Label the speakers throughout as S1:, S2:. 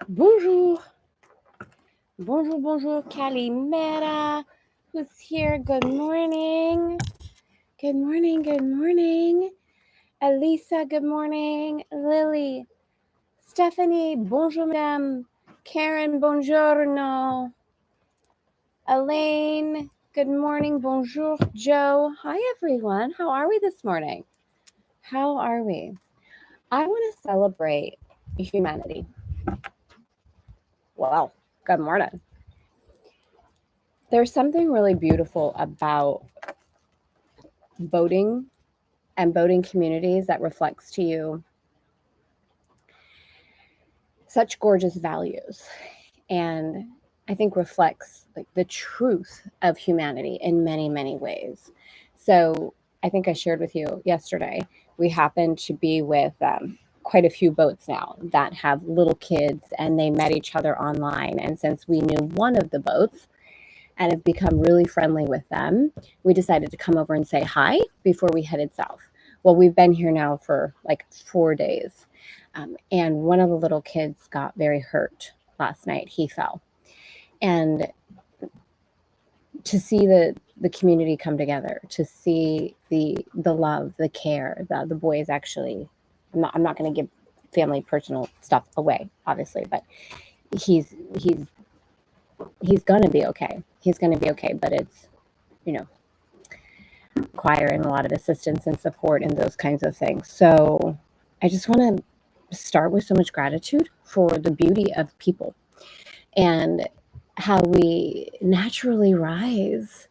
S1: Bonjour. Bonjour, bonjour, Calimera. Who's here? Good morning. Good morning, good morning. Elisa, good morning. Lily. Stephanie, bonjour, madame. Karen, buongiorno. Elaine, good morning. Bonjour, Joe. Hi, everyone. How are we this morning? How are we? I want to celebrate humanity. Well, good morning. There's something really beautiful about boating and boating communities that reflects to you such gorgeous values and I think reflects like the truth of humanity in many, many ways. So I think I shared with you yesterday, we happen to be with quite a few boats now that have little kids and they met each other online. And since we knew one of the boats, and have become really friendly with them, we decided to come over and say hi before we headed south. Well, we've been here now for like 4 days. And one of the little kids got very hurt last night. He fell. And to see the community come together, to see the love, the care, the boys actually, I'm not going to give family personal stuff away, obviously, but he's he's he's gonna be okay. He's gonna be okay, but it's you know requiring a lot of assistance and support and those kinds of things. So I just want to start with so much gratitude for the beauty of people and how we naturally rise,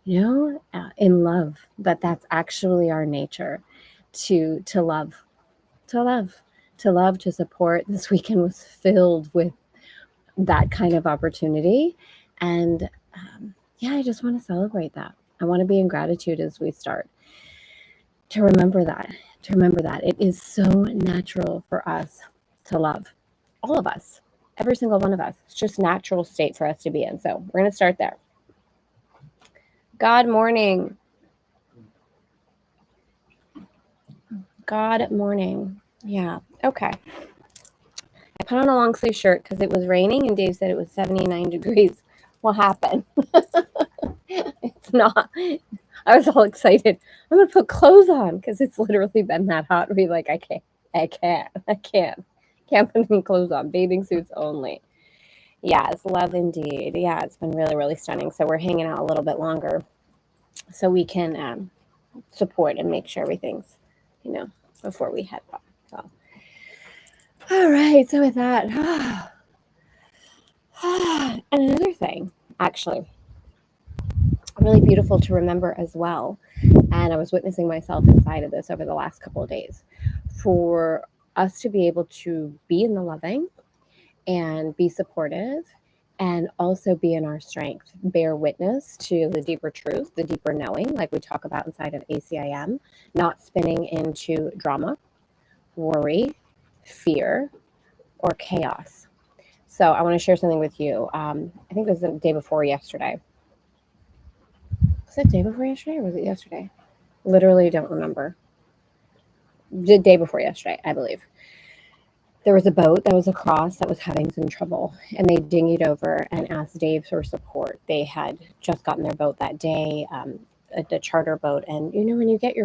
S1: in love. But that's actually our nature to love, to love, to love, to support. This weekend was filled with that kind of opportunity, and yeah, I just want to celebrate that. I want to be in gratitude as we start to remember that, it is so natural for us to love, all of us, every single one of us. It's just natural state for us to be in. So we're going to start there. God morning. God morning. Yeah. Okay. I put on a long sleeve shirt because it was raining and Dave said it was 79 degrees. What happened? It's not. I was all excited. I'm going to put clothes on because it's literally been that hot. Be like, I can't put any clothes on. Bathing suits only. Yes, love indeed. Yeah, it's been really, really stunning. So we're hanging out a little bit longer so we can support and make sure everything's, before we head out. So, all right. So with that, and another thing, actually, really beautiful to remember as well. And I was witnessing myself inside of this over the last couple of days. For us to be able to be in the loving and be supportive and also be in our strength, bear witness to the deeper truth, the deeper knowing, like we talk about inside of ACIM, not spinning into drama, worry, fear, or chaos. So I want to share something with you. I think it was the day before yesterday. Was it the day before yesterday or was it yesterday? Literally don't remember. The day before yesterday, I believe. There was a boat that was across that was having some trouble, and they dinghied over and asked Dave for support. They had just gotten their boat that day, the charter boat, and when you get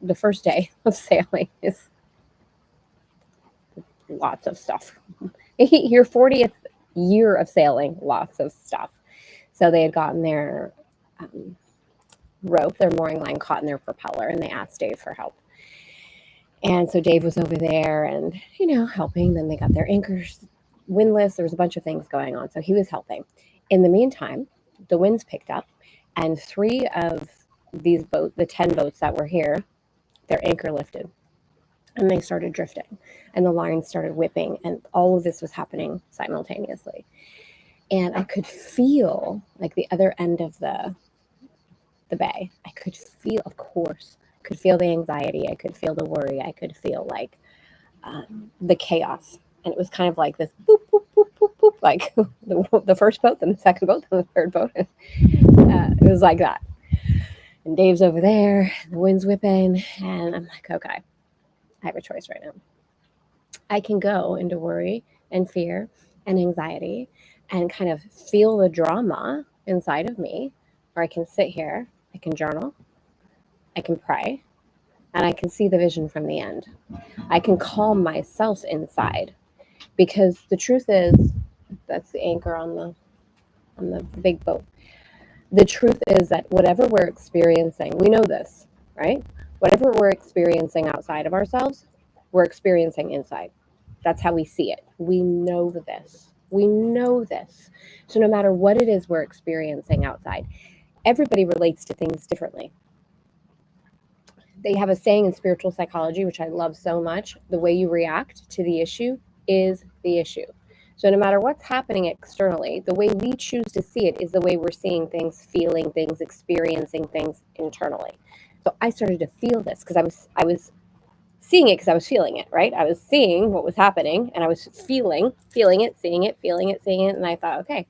S1: the first day of sailing is lots of stuff. Your 40th year of sailing, lots of stuff. So they had gotten their rope, their mooring line caught in their propeller, and they asked Dave for help. And so Dave was over there and, helping. Then they got their anchors windless. There was a bunch of things going on. So he was helping. In the meantime, the winds picked up and 3 of these boats, the 10 boats that were here, their anchor lifted and they started drifting and the lines started whipping. And all of this was happening simultaneously. And I could feel like the other end of the bay. I could feel, of course, could feel the anxiety. I could feel the worry. I could feel like the chaos. And it was kind of like this boop, boop, boop, boop, boop, like the first boat, then the second boat, then the third boat. It was like that. And Dave's over there, the wind's whipping, and I'm like, okay, I have a choice right now. I can go into worry and fear and anxiety and kind of feel the drama inside of me, or I can sit here, I can journal, I can pray, and I can see the vision from the end. I can calm myself inside, because the truth is, that's the anchor on the big boat. The truth is that whatever we're experiencing, we know this, right? Whatever we're experiencing outside of ourselves, we're experiencing inside. That's how we see it. We know this. We know this. So no matter what it is we're experiencing outside, everybody relates to things differently. They have a saying in spiritual psychology, which I love so much: the way you react to the issue is the issue. So no matter what's happening externally, the way we choose to see it is the way we're seeing things, feeling things, experiencing things internally. So I started to feel this because I was seeing it because I was feeling it, right? I was seeing what was happening and I was feeling it, seeing it, feeling it, seeing it. And I thought, okay,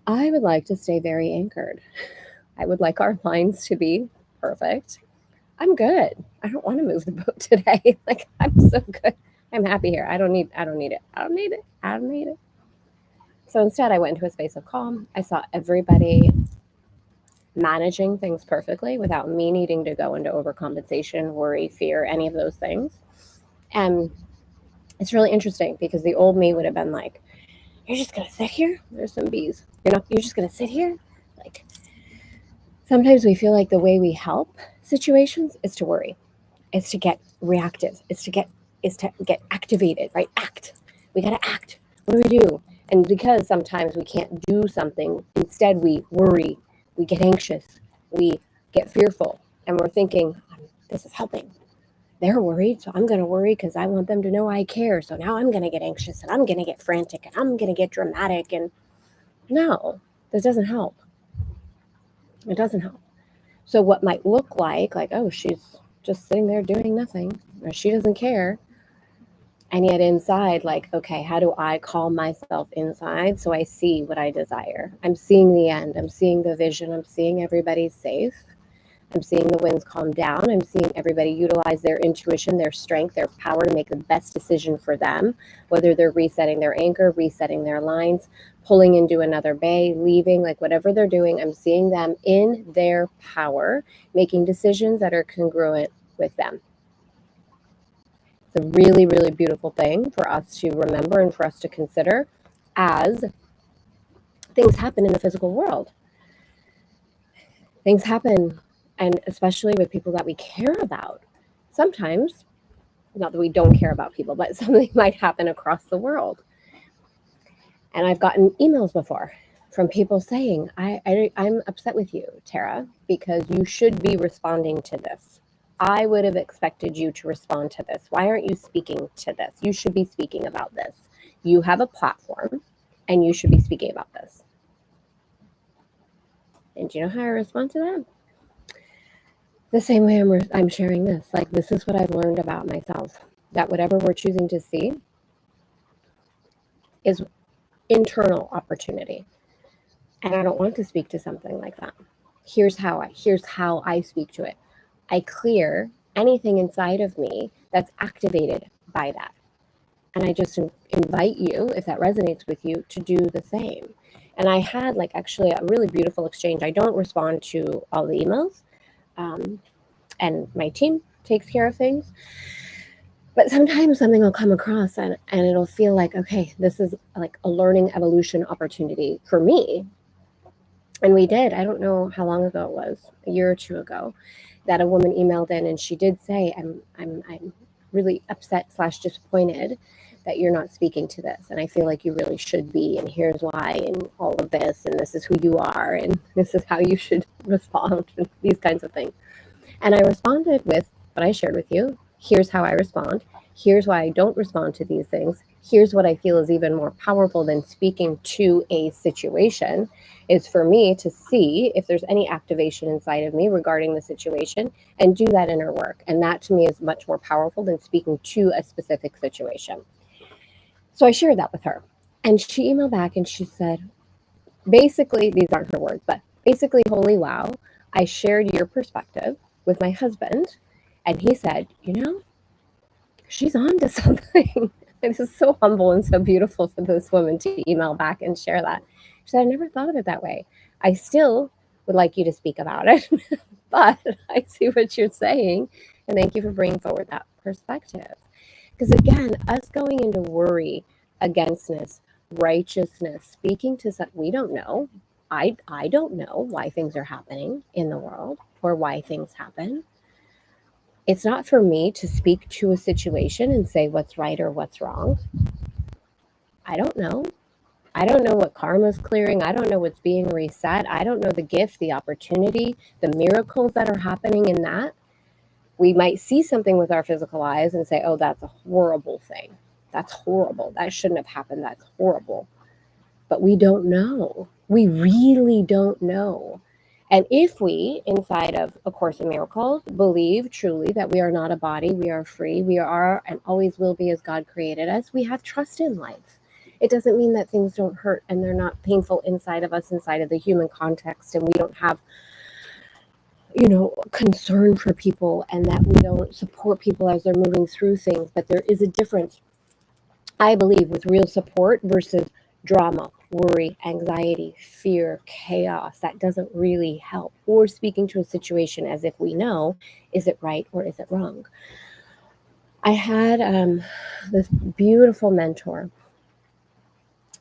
S1: I would like to stay very anchored. I would like our lines to be perfect. I'm good. I don't want to move the boat today. Like, I'm so good. I'm happy here. I don't need it. So instead I went into a space of calm. I saw everybody managing things perfectly without me needing to go into overcompensation, worry, fear, any of those things. And it's really interesting because the old me would have been like, you're just going to sit here? There's some bees. You're just going to sit here? Like, sometimes we feel like the way we help situations is to worry. It's to get reactive. It's to get activated, right? Act. We got to act. What do we do? And because sometimes we can't do something, instead we worry, we get anxious, we get fearful, and we're thinking, this is helping. They're worried, so I'm going to worry because I want them to know I care. So now I'm going to get anxious and I'm going to get frantic and I'm going to get dramatic. And no, this doesn't help. It doesn't help. So what might look like, oh, she's just sitting there doing nothing, or she doesn't care. And yet inside, like, okay, how do I calm myself inside so I see what I desire? I'm seeing the end. I'm seeing the vision. I'm seeing everybody safe. I'm seeing the winds calm down. I'm seeing everybody utilize their intuition, their strength, their power to make the best decision for them, whether they're resetting their anchor, resetting their lines, pulling into another bay, leaving, like whatever they're doing, I'm seeing them in their power, making decisions that are congruent with them. It's a really, really beautiful thing for us to remember and for us to consider as things happen in the physical world. Things happen, and especially with people that we care about. Sometimes, not that we don't care about people, but something might happen across the world. And I've gotten emails before from people saying, I'm upset with you, Tara, because you should be responding to this. I would have expected you to respond to this. Why aren't you speaking to this? You should be speaking about this. You have a platform and you should be speaking about this. And do you know how I respond to that? The same way I'm sharing this. Like, this is what I've learned about myself, that whatever we're choosing to see is internal opportunity. And I don't want to speak to something like that. Here's how I speak to it. I clear anything inside of me that's activated by that. And I just invite you, if that resonates with you, to do the same. And I had actually a really beautiful exchange. I don't respond to all the emails, and my team takes care of things. But sometimes something will come across and it'll feel like, okay, this is like a learning evolution opportunity for me. And we did, I don't know how long ago it was, a year or two ago, that a woman emailed in and she did say, I'm really upset / disappointed that you're not speaking to this. And I feel like you really should be. And here's why, and all of this. And this is who you are. And this is how you should respond, and these kinds of things. And I responded with what I shared with you. Here's how I respond. Here's why I don't respond to these things. Here's what I feel is even more powerful than speaking to a situation, is for me to see if there's any activation inside of me regarding the situation and do that inner work. And that to me is much more powerful than speaking to a specific situation. So I shared that with her. And she emailed back and she said, basically, these aren't her words, but basically, holy wow, I shared your perspective with my husband. And he said, she's on to something. It is so humble and so beautiful for this woman to email back and share that. She said, I never thought of it that way. I still would like you to speak about it, but I see what you're saying. And thank you for bringing forward that perspective. Because again, us going into worry, againstness, righteousness, speaking to something we don't know. I don't know why things are happening in the world or why things happen. It's not for me to speak to a situation and say what's right or what's wrong. I don't know. I don't know what karma's clearing. I don't know what's being reset. I don't know the gift, the opportunity, the miracles that are happening in that. We might see something with our physical eyes and say, oh, that's a horrible thing. That's horrible. That shouldn't have happened. That's horrible. But we don't know. We really don't know. And if we, inside of A Course in Miracles, believe truly that we are not a body, we are free, we are and always will be as God created us, we have trust in life. It doesn't mean that things don't hurt and they're not painful inside of us, inside of the human context, and we don't have, concern for people and that we don't support people as they're moving through things. But there is a difference, I believe, with real support versus drama, worry, anxiety, fear, chaos. That doesn't really help. Or speaking to a situation as if we know, is it right or is it wrong? I had this beautiful mentor.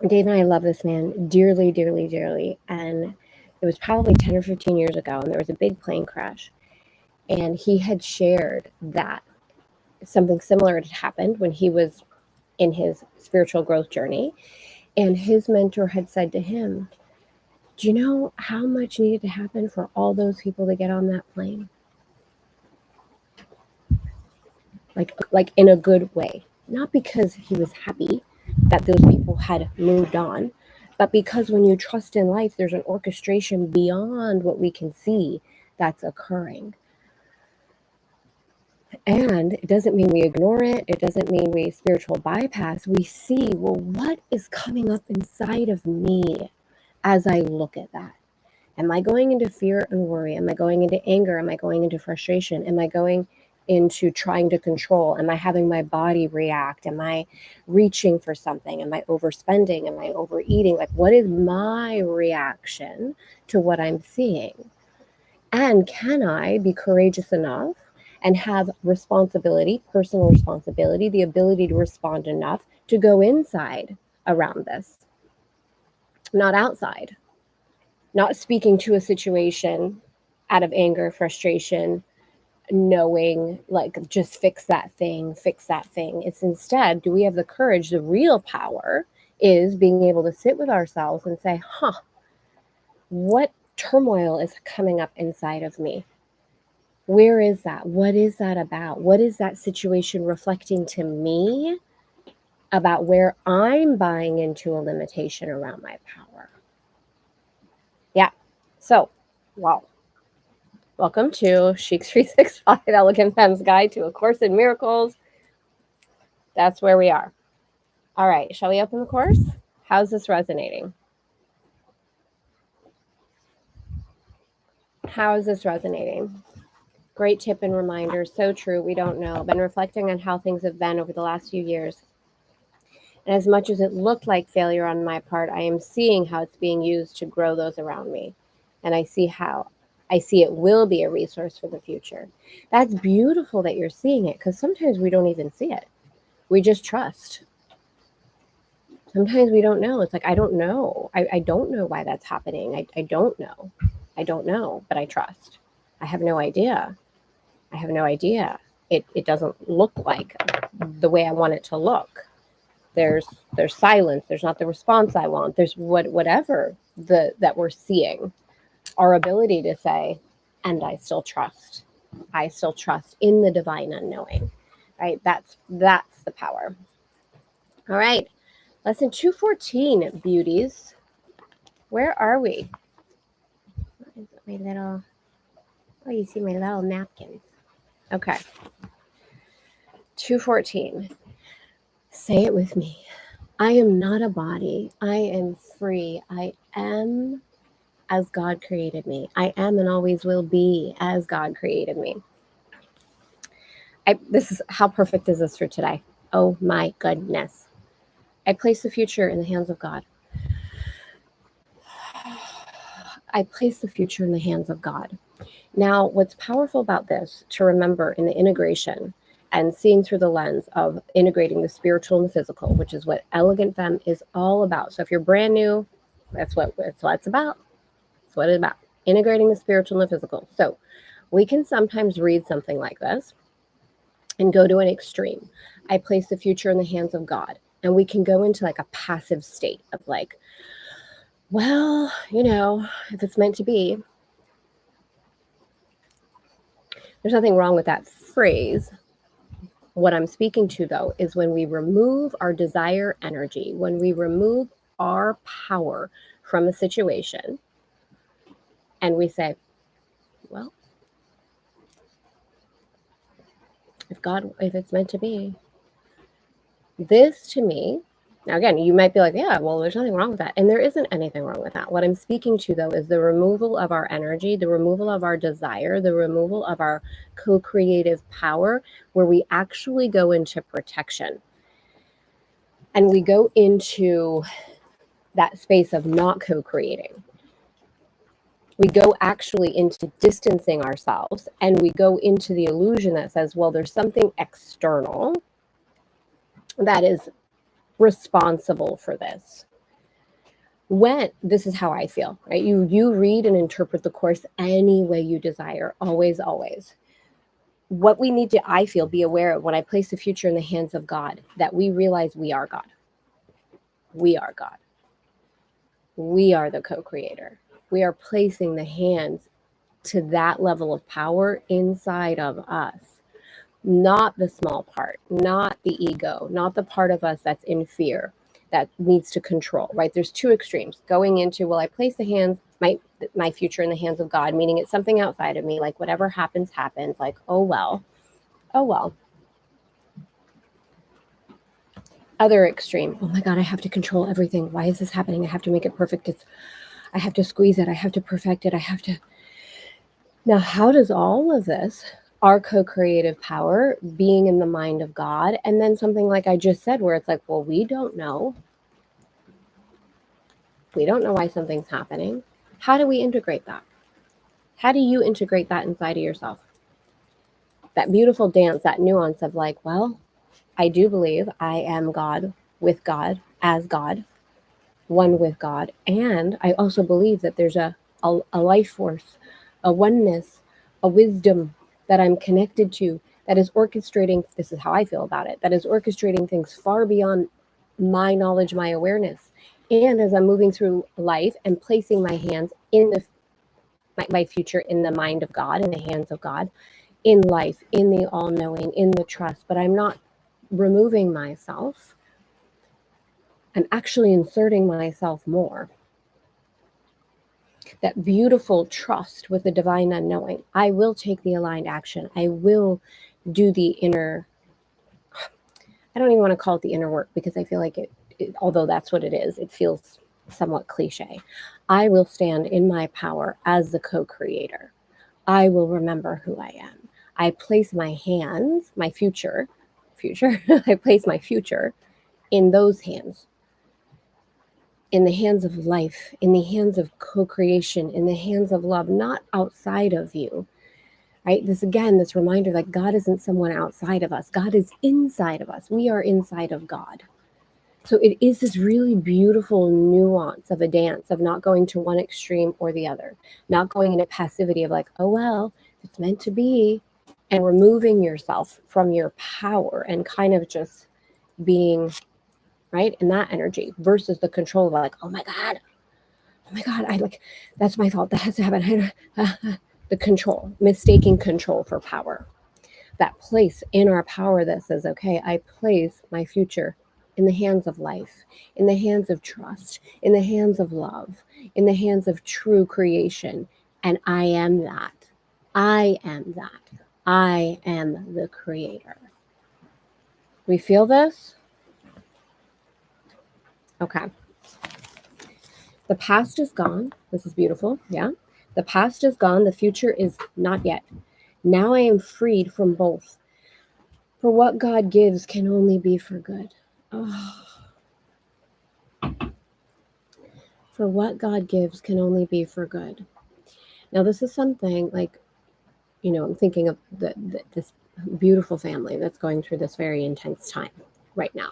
S1: Dave and I love this man dearly, dearly, dearly. And it was probably 10 or 15 years ago, and there was a big plane crash. And he had shared that something similar had happened when he was in his spiritual growth journey. And his mentor had said to him, do you know how much needed to happen for all those people to get on that plane? Like in a good way. Not because he was happy that those people had moved on, but because when you trust in life, there's an orchestration beyond what we can see that's occurring. And it doesn't mean we ignore it. It doesn't mean we spiritual bypass. We see, well, what is coming up inside of me as I look at that? Am I going into fear and worry? Am I going into anger? Am I going into frustration? Am I going into trying to control? Am I having my body react? Am I reaching for something? Am I overspending? Am I overeating? Like, what is my reaction to what I'm seeing? And can I be courageous enough and have responsibility, personal responsibility, the ability to respond enough to go inside around this, not outside, not speaking to a situation out of anger, frustration, knowing like just fix that thing. It's instead, do we have the courage? The real power is being able to sit with ourselves and say, what turmoil is coming up inside of me? Where is that? What is that about? What is that situation reflecting to me about where I'm buying into a limitation around my power? Yeah. So, well, welcome to Chic 365, Elegant Femme's Guide to A Course in Miracles. That's where we are. All right. Shall we open the course? How's this resonating? How is this resonating? Great tip and reminder. So true. We don't know. Been reflecting on how things have been over the last few years. And as much as it looked like failure on my part, I am seeing how it's being used to grow those around me. And I see it will be a resource for the future. That's beautiful that you're seeing it, because sometimes we don't even see it. We just trust. Sometimes we don't know. It's like, I don't know. I don't know why that's happening. I don't know. I don't know, but I trust. I have no idea. It doesn't look like the way I want it to look. There's silence. There's not the response I want. There's whatever that we're seeing. Our ability to say, and I still trust. I still trust in the divine unknowing. Right? That's the power. All right. Lesson 214, beauties. Where are we? My little, you see my little napkins. Okay. 214. Say it with me. I am not a body. I am free. I am as God created me. I am and always will be as God created me. How perfect is this for today? Oh my goodness. I place the future in the hands of God. I place the future in the hands of God. Now, what's powerful about this to remember in the integration and seeing through the lens of integrating the spiritual and the physical, which is what Elegant Femme is all about. So if you're brand new, that's what it's about. That's what it's about. Integrating the spiritual and the physical. So we can sometimes read something like this and go to an extreme. I place the future in the hands of God. And we can go into like a passive state of like, well, if it's meant to be. There's nothing wrong with that phrase. What I'm speaking to, though, is when we remove our desire energy, when we remove our power from a situation, and we say, well, if it's meant to be, this to me, now again, you might be like, yeah, well, there's nothing wrong with that. And there isn't anything wrong with that. What I'm speaking to, though, is the removal of our energy, the removal of our desire, the removal of our co-creative power, where we actually go into protection. And we go into that space of not co-creating. We go actually into distancing ourselves, and we go into the illusion that says, well, there's something external that is responsible for this. When this is how I feel, right? You read and interpret the course any way you desire, always, always. What we need to, I feel, be aware of when I place the future in the hands of God, that we realize we are God. We are God. We are the co-creator. We are placing the hands to that level of power inside of us. Not the small part, not the ego, not the part of us that's in fear, that needs to control, right? There's two extremes. Going into, well, I place the hands, my future in the hands of God, meaning it's something outside of me, like whatever happens, happens, like, oh well. Other extreme, oh my God, I have to control everything. Why is this happening? I have to make it perfect. I have to squeeze it. I have to perfect it. Now, how does all of this, our co-creative power, being in the mind of God, and then something like I just said, where it's like, well, we don't know. We don't know why something's happening. How do we integrate that? How do you integrate that inside of yourself? That beautiful dance, that nuance of like, well, I do believe I am God, with God, as God, one with God. And I also believe that there's a life force, a oneness, a wisdom that I'm connected to that is orchestrating, this is how I feel about it, that is orchestrating things far beyond my knowledge, my awareness. And as I'm moving through life and placing my hands in my future in the mind of God, in the hands of God, in life, in the all-knowing, in the trust, but I'm not removing myself. I'm actually inserting myself more. That beautiful trust with the divine unknowing. I will take the aligned action. I will do the inner, I don't even want to call it the inner work, because I feel like it although that's what it is, it feels somewhat cliche. I will stand in my power as the co-creator. I will remember who I am. I place my hands, my future, I place my future in those hands. In the hands of life, in the hands of co-creation, in the hands of love, not outside of you, right? This reminder that God isn't someone outside of us. God is inside of us. We are inside of God. So it is this really beautiful nuance of a dance of not going to one extreme or the other, not going into passivity of like, oh, well, it's meant to be, and removing yourself from your power and kind of just being right in that energy versus the control of like, oh my God, I like, that's my fault, that has to happen. The control, mistaking control for power. That place in our power that says, okay, I place my future in the hands of life, in the hands of trust, in the hands of love, in the hands of true creation. And I am that. I am that. I am the creator. We feel this? Okay. The past is gone. This is beautiful. Yeah. The past is gone. The future is not yet. Now I am freed from both. For what God gives can only be for good. Oh. For what God gives can only be for good. Now, this is something like, I'm thinking of this beautiful family that's going through this very intense time right now.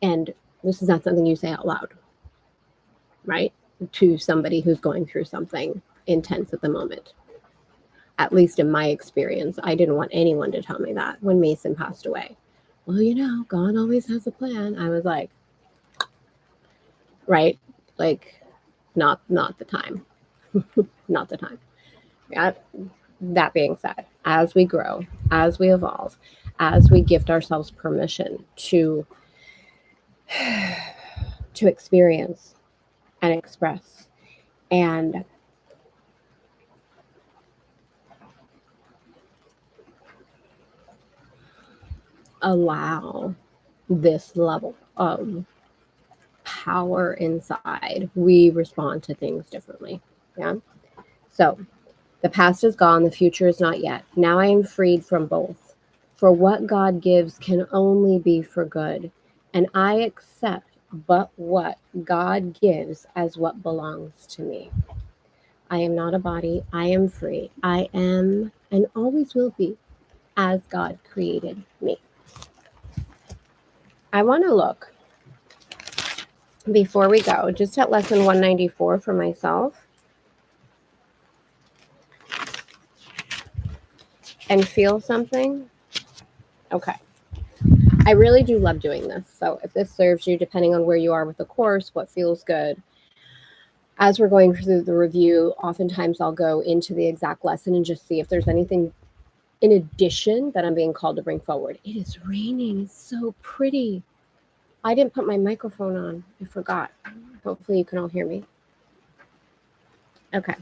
S1: And this is not something you say out loud, right? To somebody who's going through something intense at the moment. At least in my experience, I didn't want anyone to tell me that when Mason passed away. Well, God always has a plan. I was like, right? Like, not the time. Not the time. Yeah. That being said, as we grow, as we evolve, as we gift ourselves permission to experience and express and allow this level of power inside, we respond to things differently. Yeah. So the past is gone, the future is not yet. Now I am freed from both. For what God gives can only be for good, and I accept but what God gives as what belongs to me. I am not a body. I am free. I am and always will be as God created me. I want to look, before we go, just at lesson 194 for myself and feel something. Okay. I really do love doing this. So if this serves you, depending on where you are with the course, what feels good. As we're going through the review, oftentimes I'll go into the exact lesson and just see if there's anything in addition that I'm being called to bring forward. It is raining. It's so pretty. I didn't put my microphone on. I forgot. Hopefully you can all hear me. Okay.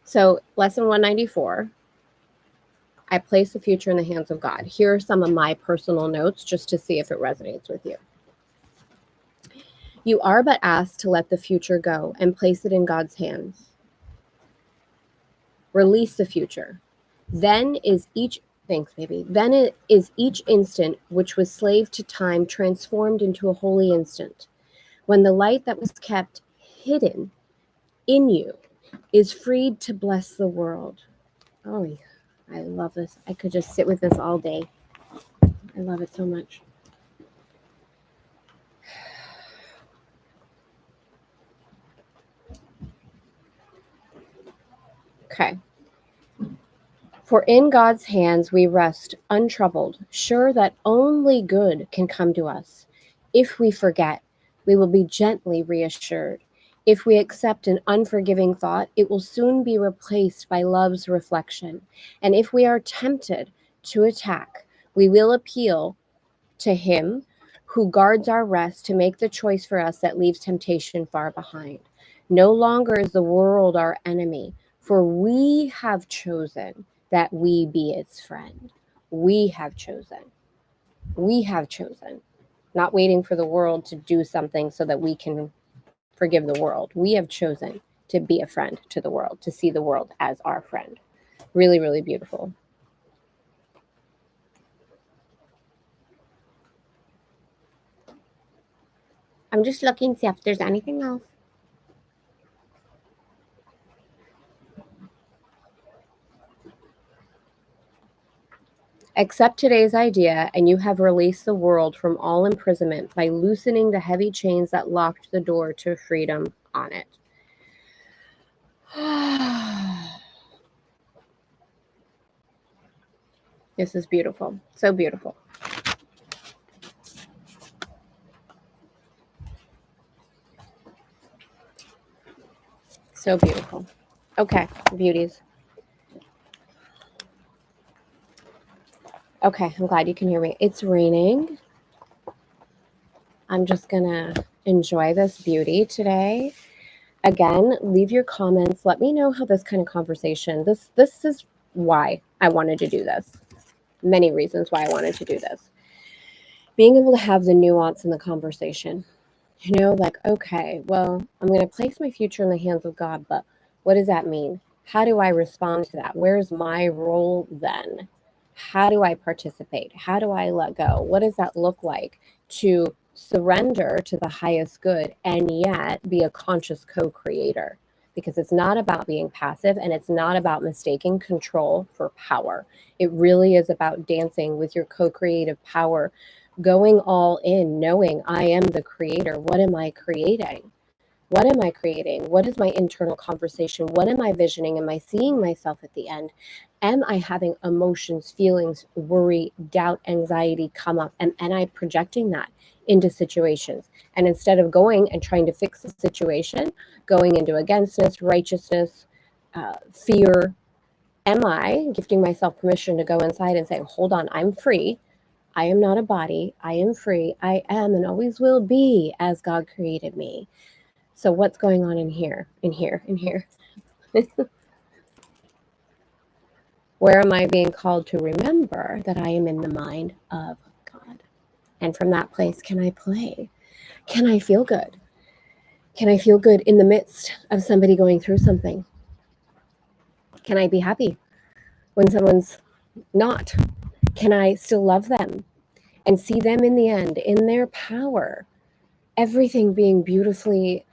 S1: So lesson 194. I place the future in the hands of God. Here are some of my personal notes just to see if it resonates with you. You are but asked to let the future go and place it in God's hands. Release the future. Then is each instant which was slave to time transformed into a holy instant, when the light that was kept hidden in you is freed to bless the world. Oh, yeah. I love this. I could just sit with this all day. I love it so much. Okay. For in God's hands we rest untroubled, sure that only good can come to us. If we forget, we will be gently reassured. If we accept an unforgiving thought, it will soon be replaced by love's reflection. And if we are tempted to attack, we will appeal to Him who guards our rest to make the choice for us that leaves temptation far behind. No longer is the world our enemy, for we have chosen that we be its friend. We have chosen. We have chosen. Not waiting for the world to do something so that we can forgive the world. We have chosen to be a friend to the world, to see the world as our friend. Really, really beautiful. I'm just looking to see if there's anything else. Accept today's idea, and you have released the world from all imprisonment by loosening the heavy chains that locked the door to freedom on it. This is beautiful. So beautiful. So beautiful. Okay, beauties. Okay, I'm glad you can hear me. It's raining. I'm just going to enjoy this beauty today. Again, leave your comments. Let me know how this kind of conversation, this is why I wanted to do this. Many reasons why I wanted to do this. Being able to have the nuance in the conversation. Like, okay, well, I'm going to place my future in the hands of God, but what does that mean? How do I respond to that? Where's my role then? How do I participate? How do I let go? What does that look like to surrender to the highest good and yet be a conscious co-creator? Because it's not about being passive, and it's not about mistaking control for power. It really is about dancing with your co-creative power, going all in, knowing I am the creator. What am I creating? What am I creating? What is my internal conversation? What am I visioning? Am I seeing myself at the end? Am I having emotions, feelings, worry, doubt, anxiety come up? Am I projecting that into situations? And instead of going and trying to fix the situation, going into againstness, righteousness, fear, am I gifting myself permission to go inside and say, hold on, I'm free. I am not a body. I am free. I am and always will be as God created me. So what's going on in here, in here, in here? Where am I being called to remember that I am in the mind of God? And from that place, can I play? Can I feel good? Can I feel good in the midst of somebody going through something? Can I be happy when someone's not? Can I still love them and see them in the end, in their power? Everything being beautifully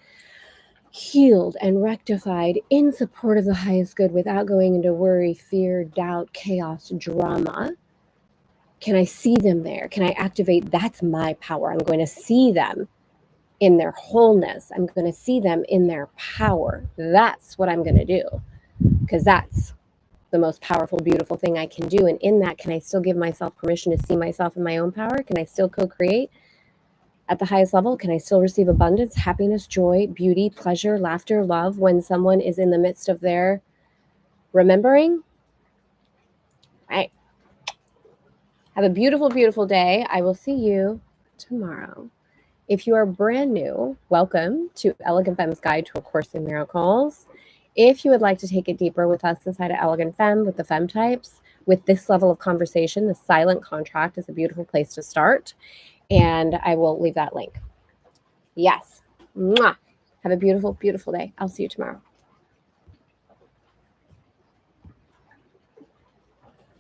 S1: healed and rectified in support of the highest good without going into worry, fear, doubt, chaos, drama. Can I see them there? Can I activate? That's my power. I'm going to see them in their wholeness. I'm going to see them in their power. That's what I'm going to do, because that's the most powerful, beautiful thing I can do. And in that, can I still give myself permission to see myself in my own power? Can I still co-create at the highest level? Can I still receive abundance, happiness, joy, beauty, pleasure, laughter, love when someone is in the midst of their remembering? Right. Have a beautiful, beautiful day. I will see you tomorrow. If you are brand new, welcome to Elegant Femme's Guide to A Course in Miracles. If you would like to take it deeper with us inside of Elegant Femme with the Femme types, with this level of conversation, the silent contract is a beautiful place to start. And I will leave that link. Yes. Mwah. Have a beautiful, beautiful day. I'll see you tomorrow.